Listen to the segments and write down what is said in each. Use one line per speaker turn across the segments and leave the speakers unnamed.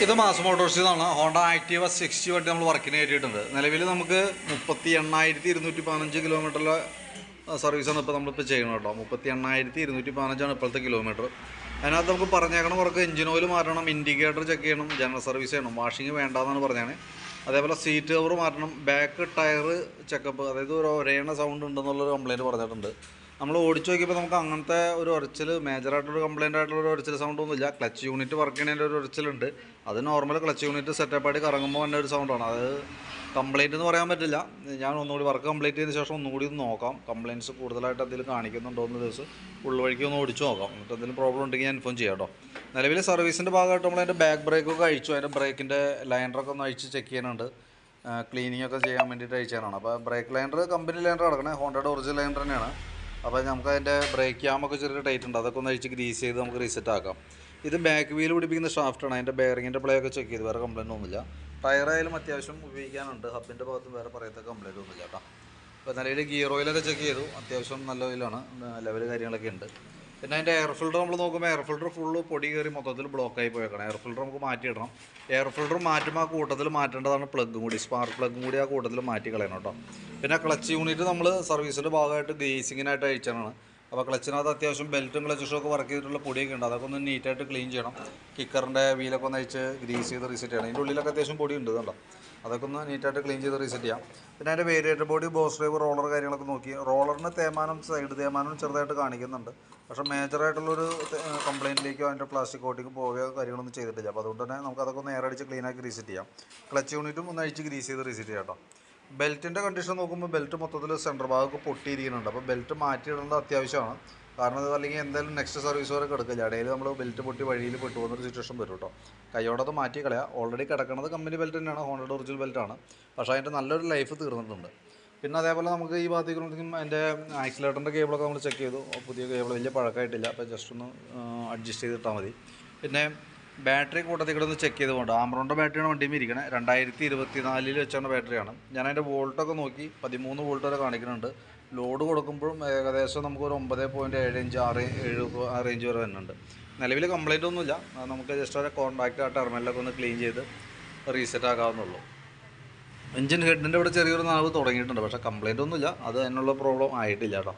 ഇത് മാസ് മോട്ടോഴ്സിൽ നിന്നാണ് Honda Activa 60 വണ്ടി നമ്മൾ വർക്കിന് കയറ്റിയിട്ടുണ്ട്. നിലവിൽ നമുക്ക് 38,215 കിലോമീറ്ററിലെ സർവീസാണ് ഇപ്പോൾ നമ്മളിപ്പോൾ ചെയ്യണം കേട്ടോ. 38,215 ഇപ്പോഴത്തെ കിലോമീറ്റർ. അതിനകത്ത് നമുക്ക് പറഞ്ഞേക്കണം വർക്ക് എഞ്ചിൻ ഓയിൽ മാറ്റണം, ഇൻഡിക്കേറ്റർ ചെക്ക് ചെയ്യണം, ജനറൽ സർവീസ് ചെയ്യണം, വാഷിംഗ് വേണ്ടാന്നാണ് പറഞ്ഞാണ്. അതേപോലെ സീറ്റ് കവർ മാറ്റണം, ബാക്ക് ടയർ ചെക്കപ്പ്, അതായത് ഒരു ഒരേണ സൗണ്ട് ഉണ്ടെന്നുള്ളൊരു കംപ്ലയിൻറ്റ് പറഞ്ഞിട്ടുണ്ട്. നമ്മൾ ഓടിച്ച് നോക്കിയപ്പോൾ നമുക്ക് അങ്ങനത്തെ ഒരു ഉരച്ചിൽ, മേജറായിട്ടൊരു കംപ്ലയിൻ്റ് ആയിട്ടുള്ളൊരു ഉരച്ചിൽ സൗണ്ടൊന്നുമില്ല. ക്ലച്ച് യൂണിറ്റ് വർക്ക് ചെയ്യുന്നതിൻ്റെ ഒരു ഉരച്ചിലുണ്ട്. അത് നോർമൽ ക്ലച്ച് യൂണിറ്റ് സെറ്റപ്പായിട്ട് കറങ്ങുമ്പോൾ തന്നെ ഒരു സൗണ്ടാണ്. അത് കംപ്ലയിൻ്റ് എന്ന് പറയാൻ പറ്റില്ല. ഞാൻ ഒന്നുകൂടി വർക്ക് കംപ്ലീറ്റ് ചെയ്തതിന് ശേഷം ഒന്നുകൂടി ഒന്ന് നോക്കാം, കംപ്ലയിൻറ്റ്സ് കൂടുതലായിട്ട് എന്തെങ്കിലും കാണിക്കുന്നുണ്ടോ എന്ന് ദിവസം ഉൾവഴിക്ക് ഒന്ന് ഓടിച്ച് നോക്കാം. എന്നിട്ട് എന്തെങ്കിലും പ്രോബ്ലം ഉണ്ടെങ്കിൽ ഞാൻ ഇൻഫോം ചെയ്യാം കേട്ടോ. നിലവിൽ സർവീസിൻ്റെ ഭാഗമായിട്ട് നമ്മൾ അതിൻ്റെ ബാക്ക് ബ്രേക്കൊക്കെ അഴിച്ചു, അതിൻ്റെ ബ്രേക്കിൻ്റെ ലൈനറൊക്കെ ഒന്ന് അഴിച്ച് ചെക്ക് ചെയ്യാനുണ്ട്. ക്ലീനിങ് ഒക്കെ ചെയ്യാൻ വേണ്ടിയിട്ട് അയച്ചാണ്. അപ്പോൾ ബ്രേക്ക് ലൈനർ കമ്പനി ലൈനർ കിടക്കണേ, ഹോണ്ടയുടെ ഒറിജിനൽ ലൈനർ തന്നെയാണ്. അപ്പോൾ നമുക്ക് അതിൻ്റെ ബ്രേക്ക് ക്യാമൊക്കെ ചെറിയ ടൈറ്റ് ഉണ്ട്, അതൊക്കെ ഒന്ന് അഴിച്ച് ഗ്രീസ് ചെയ്ത് നമുക്ക് റീസെറ്റ് ആക്കാം. ഇത് ബാക്ക് വീൽ പിടിപ്പിക്കുന്ന ഷാഫ്റ്റാണ്. അതിൻ്റെ ബെയറിങ്ങിൻ്റെ പ്ലേ ഒക്കെ ചെക്ക് ചെയ്ത് വേറെ കംപ്ലയിൻ്റ് ഒന്നുമില്ല. ടയറായാലും അത്യാവശ്യം ഉപയോഗിക്കാനുണ്ട്. ഹബിൻ്റെ ഭാഗത്തും വേറെ പറയത്ത കംപ്ലയിൻ്റ് ഒന്നുമില്ല കേട്ടോ. അപ്പോൾ നിലവിൽ ഗിയർ ഓയിലൊക്കെ ചെക്ക് ചെയ്തു, അത്യാവശ്യം നല്ല ഓയിലാണ്, ലെവൽ കാര്യങ്ങളൊക്കെ ഉണ്ട്. പിന്നെ അതിൻ്റെ എയർ ഫിൽറ്റർ നമ്മൾ നോക്കുമ്പോൾ എയർ ഫിൽറ്റർ ഫുള്ള് പൊടി കയറി മൊത്തത്തിൽ ബ്ലോക്കായി പോയേക്കണം. എയർ ഫിൽറ്റർ നമുക്ക് മാറ്റിയിടണം. എയർ ഫിൽറ്റർ മാറ്റുമ്പോൾ ആ കൂട്ടത്തിൽ മാറ്റേണ്ടതാണ് പ്ലഗും കൂടി, സ്പാർക്ക് പ്ലഗും കൂടി ആ കൂട്ടത്തിൽ മാറ്റി കളയണം കേട്ടോ. പിന്നെ ക്ലച്ച് യൂണിറ്റ് നമ്മൾ സർവീസിൻ്റെ ഭാഗമായിട്ട് ഗ്രീസിങ്ങിനായിട്ട് അയച്ചാണ്. അപ്പോൾ ക്ലച്ചിനകത്ത് അത്യാവശ്യം ബെൽറ്റും ക്ലച്ച് ഷോക്ക് വർക്ക് ചെയ്തിട്ടുള്ള പൊടിയൊക്കെ ഉണ്ട്, അതൊക്കെ ഒന്ന് നീറ്റായിട്ട് ക്ലീൻ ചെയ്യണം. കിക്കറിൻ്റെ വീലൊക്കെ ഒന്ന് അയച്ച് ഗ്രീസ് ചെയ്ത് റീസെറ്റ് ചെയ്യണം. അതിൻ്റെ ഉള്ളിലൊക്കെ അത്യാവശ്യം പൊടി ഉണ്ട് കേട്ടോ, അതൊക്കെ ഒന്ന് നീറ്റായിട്ട് ക്ലീൻ ചെയ്ത് റീസെറ്റ് ചെയ്യാം. പിന്നെ അതിൻ്റെ variator body, boss drive, roller കാര്യങ്ങളൊക്കെ നോക്കി. റോളറിന് തേമാനം, സൈഡ് തേമാനം ചെറുതായിട്ട് കാണിക്കുന്നുണ്ട്. പക്ഷേ മേജറായിട്ടുള്ളൊരു കംപ്ലയിൻറ്റിലേക്കോ അതിൻ്റെ പ്ലാസ്റ്റിക് കോട്ടിങ് പോവുകയോ കാര്യങ്ങളൊന്നും ചെയ്തിട്ടില്ല. അപ്പോൾ അതുകൊണ്ട് തന്നെ നമുക്ക് അതൊക്കെ ഒന്ന് എയറടിച്ച് ക്ലീനാക്കി റീസെറ്റ് ചെയ്യാം. ക്ലച്ച് യൂണിറ്റും ഒന്ന് അഴിച്ച് ഗ്രീസ് ചെയ്ത് റീസെറ്റ് ചെയ്യാം കേട്ടോ. ബെൽറ്റിൻ്റെ കണ്ടീഷൻ നോക്കുമ്പോൾ ബെൽറ്റ് മൊത്തത്തിൽ സെൻറ്റർ ഭാഗമൊക്കെ പൊട്ടിയിരിക്കുന്നുണ്ട്. അപ്പോൾ ബെൽറ്റ് മാറ്റിയിടേണ്ടത് അത്യാവശ്യമാണ്. കാരണം അത് അല്ലെങ്കിൽ എന്തായാലും നെക്സ്റ്റ് സർവീസ് വരെ കിടക്കില്ല. ഇടയിൽ നമ്മൾ ബെൽറ്റ് പൊട്ടി വഴിയിൽ പെട്ടു പോകുന്നൊരു സിറ്റുവേഷൻ വരും കേട്ടോ. കൈയോടത് മാറ്റി കളയാം. ഓൾറെഡി കിടക്കുന്നത് കമ്പനി ബെൽറ്റ് തന്നെയാണ്, ഹോണ്ടയുടെ ഒറിജിനൽ ബെൽറ്റാണ്. പക്ഷേ അതിൻ്റെ നല്ലൊരു ലൈഫ് തീർന്നിട്ടുണ്ട്. പിന്നെ അതേപോലെ നമുക്ക് ഈ ഭാഗത്തേക്കും അതിൻ്റെ ആക്സിലേറ്ററിൻ്റെ കേബിളൊക്കെ നമ്മൾ ചെക്ക് ചെയ്തു. പുതിയ കേബിൾ വലിയ പഴക്കമായിട്ടില്ല, അപ്പോൾ ജസ്റ്റ് ഒന്ന് അഡ്ജസ്റ്റ് ചെയ്തിട്ടാൽ മതി. പിന്നെ ബാറ്ററി കൂട്ടത്തിൽ കൂടെ ഒന്ന് ചെക്ക് ചെയ്ത് പോകണ്ട. ആമറോണിൻ്റെ ബാറ്ററിയാണ് വണ്ടിയിൽ ഇരിക്കണേ. 2024 വെച്ചാണ് ബാറ്ററിയാണ്. ഞാൻ അതിൻ്റെ വോൾട്ടൊക്കെ നോക്കി, 13 വോൾട്ട് വരെ കാണിക്കുന്നുണ്ട്. ലോഡ് കൊടുക്കുമ്പോഴും ഏകദേശം നമുക്കൊരു 9.75, 6 ആ റേഞ്ച് വരെ വരുന്നുണ്ട്. നിലവിൽ കംപ്ലയിൻ്റ് ഒന്നുമില്ല. നമുക്ക് ജസ്റ്റ് ഒരു കോൺടാക്റ്റ് ആ ടെർമിനലൊക്കെ ഒന്ന് ക്ലീൻ ചെയ്ത് റീസെറ്റ് ആക്കാവുന്നുള്ളൂ. എഞ്ചിൻ ഹെഡിൻ്റെ ഇവിടെ ചെറിയൊരു നാവ് തുടങ്ങിയിട്ടുണ്ട്, പക്ഷേ കംപ്ലയിൻ്റ് ഒന്നുമില്ല. അത് അതിനുള്ള പ്രോബ്ലം ആയിട്ടില്ല കേട്ടോ.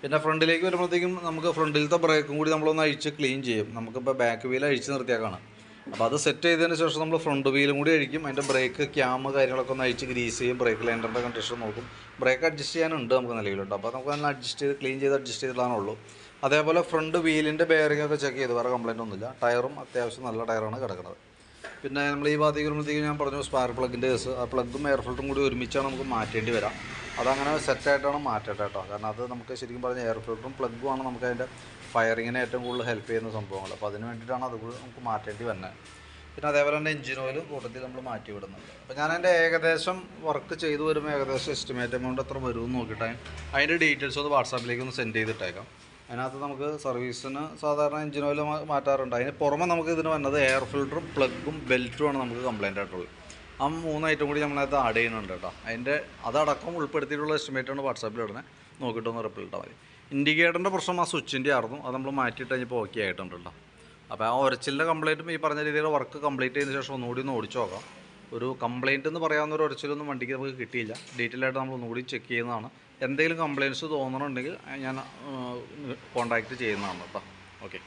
പിന്നെ ഫ്രണ്ടിലേക്ക് വരുമ്പോഴത്തേക്കും നമുക്ക് ഫ്രണ്ടിലത്തെ ബ്രേക്കും കൂടി നമ്മളൊന്ന് അഴിച്ച് ക്ലീൻ ചെയ്യും. നമുക്കിപ്പോൾ ബാക്ക് വീൽ അഴിച്ച് നിർത്തിയേക്കാണ്. അപ്പോൾ അത് സെറ്റ് ചെയ്തതിന് ശേഷം നമ്മൾ ഫ്രണ്ട് വീലും കൂടി അഴിക്കും. അതിൻ്റെ ബ്രേക്ക് ക്യാമ് കാര്യങ്ങളൊക്കെ ഒന്ന് അഴിച്ച് ഗ്രീസ് ചെയ്യും. ബ്രേക്ക് ലൈനറിൻ്റെ കണ്ടീഷൻ നോക്കും. ബ്രേക്ക് അഡ്ജസ്റ്റ് ചെയ്യാനുണ്ട് നമുക്ക് നിലവിലുണ്ട്. അപ്പോൾ നമുക്ക് നല്ല അഡ്ജസ്റ്റ് ചെയ്ത് ക്ലീൻ ചെയ്ത് അഡ്ജസ്റ്റ് ചെയ്തിടാനുള്ളൂ. അതേപോലെ ഫ്രണ്ട് വീലിൻ്റെ ബെയറിംഗ് ഒക്കെ ചെക്ക് ചെയ്ത് വേറെ കംപ്ലയിൻ്റ് ഒന്നുമില്ല. ടയറും അത്യാവശ്യം നല്ല ടയറാണ് കിടക്കുന്നത്. പിന്നെ നമ്മൾ ഈ ഭാഗത്തേക്ക് വരുമ്പോഴത്തേക്കും ഞാൻ പറഞ്ഞു സ്പാർക്ക് പ്ലഗിൻ്റെ കേസ്, ആ പ്ലഗും എയർ ഫിൽറ്ററും കൂടി ഒരുമിച്ചാണ് നമുക്ക് മാറ്റേണ്ടി വരാം. അതങ്ങനെ സെറ്റായിട്ടാണ് മാറ്റേണ്ടത് കേട്ടോ. കാരണം അത് നമുക്ക് ശരിക്കും പറഞ്ഞാൽ എയർ ഫിൽറ്ററും പ്ലഗുമാണ് നമുക്ക് അതിൻ്റെ ഫയറിങ്ങിനെ ഏറ്റവും കൂടുതൽ ഹെൽപ്പ് ചെയ്യുന്ന സംഭവങ്ങൾ. അപ്പോൾ അതിന് വേണ്ടിയിട്ടാണ് അതുകൂടി നമുക്ക് മാറ്റേണ്ടി വരുന്നത്. പിന്നെ അതേപോലെ തന്നെ എഞ്ചിൻ ഓയിൽ കൂട്ടത്തിൽ നമ്മൾ മാറ്റി വിടുന്നുണ്ട്. അപ്പോൾ ഞാൻ അതിൻ്റെ ഏകദേശം വർക്ക് ചെയ്തു വരുമ്പോൾ ഏകദേശം എസ്റ്റിമേറ്റ് എമൗണ്ട് എത്ര വരുമെന്ന് നോക്കിയിട്ട് അതിൻ്റെ ഡീറ്റെയിൽസ് ഒന്ന് വാട്സാപ്പിലേക്ക് ഒന്ന് സെൻഡ് ചെയ്തിട്ടേക്കാം. അതിനകത്ത് നമുക്ക് സർവീസിന് സാധാരണ എഞ്ചിൻ ഓയിൽ മാറ്റാറുണ്ട്. അതിന് പുറമെ നമുക്ക് ഇതിന് വന്നത് എയർ ഫിൽറ്ററും പ്ലഗും ബെൽറ്റുമാണ് നമുക്ക് കംപ്ലയിൻ്റ് ആയിട്ടുള്ളത്. ആ 3 ഐറ്റം കൂടി നമ്മളതിനകത്ത് ആഡ് ചെയ്യുന്നുണ്ട് കേട്ടോ. അതിൻ്റെ അതടക്കം ഉൾപ്പെടുത്തിയിട്ടുള്ള എസ്റ്റിമേറ്റാണ് വാട്സാപ്പിൽ ഇടുന്നത്. നോക്കിയിട്ടൊന്ന് റിപ്ലൈ ഇട്ടാൽ മതി. ഇൻഡിക്കേറ്ററിൻ്റെ പ്രശ്നം ആ സ്വിച്ചിൻ്റെ ആയിരുന്നു, അത് നമ്മൾ മാറ്റിയിട്ട് കഴിഞ്ഞപ്പോൾ ഓക്കെ ആയിട്ടുണ്ട് കേട്ടോ. അപ്പോൾ ആ ഉരച്ചിലിൻ്റെ കംപ്ലയിൻറ്റും ഈ പറഞ്ഞ രീതിയിൽ വർക്ക് കംപ്ലീറ്റ് ചെയ്തതിന് ശേഷം ഒന്നുകൂടി ഒന്ന് ഓടിച്ച് നോക്കാം. ഒരു കംപ്ലയിൻറ്റ് എന്ന് പറയാവുന്ന ഒരു ഉരച്ചിലൊന്നും വണ്ടിക്ക് നമുക്ക് കിട്ടിയില്ല. ഡീറ്റെയിൽ ആയിട്ട് നമ്മൾ ഒന്നുകൂടി ചെക്ക് ചെയ്യുന്നതാണ്. എന്തെങ്കിലും കംപ്ലയിൻറ്റ്സ് തോന്നണമെന്നുണ്ടെങ്കിൽ ഞാൻ കോൺടാക്റ്റ് ചെയ്യുന്നതാണ് കേട്ടോ. ഓക്കെ.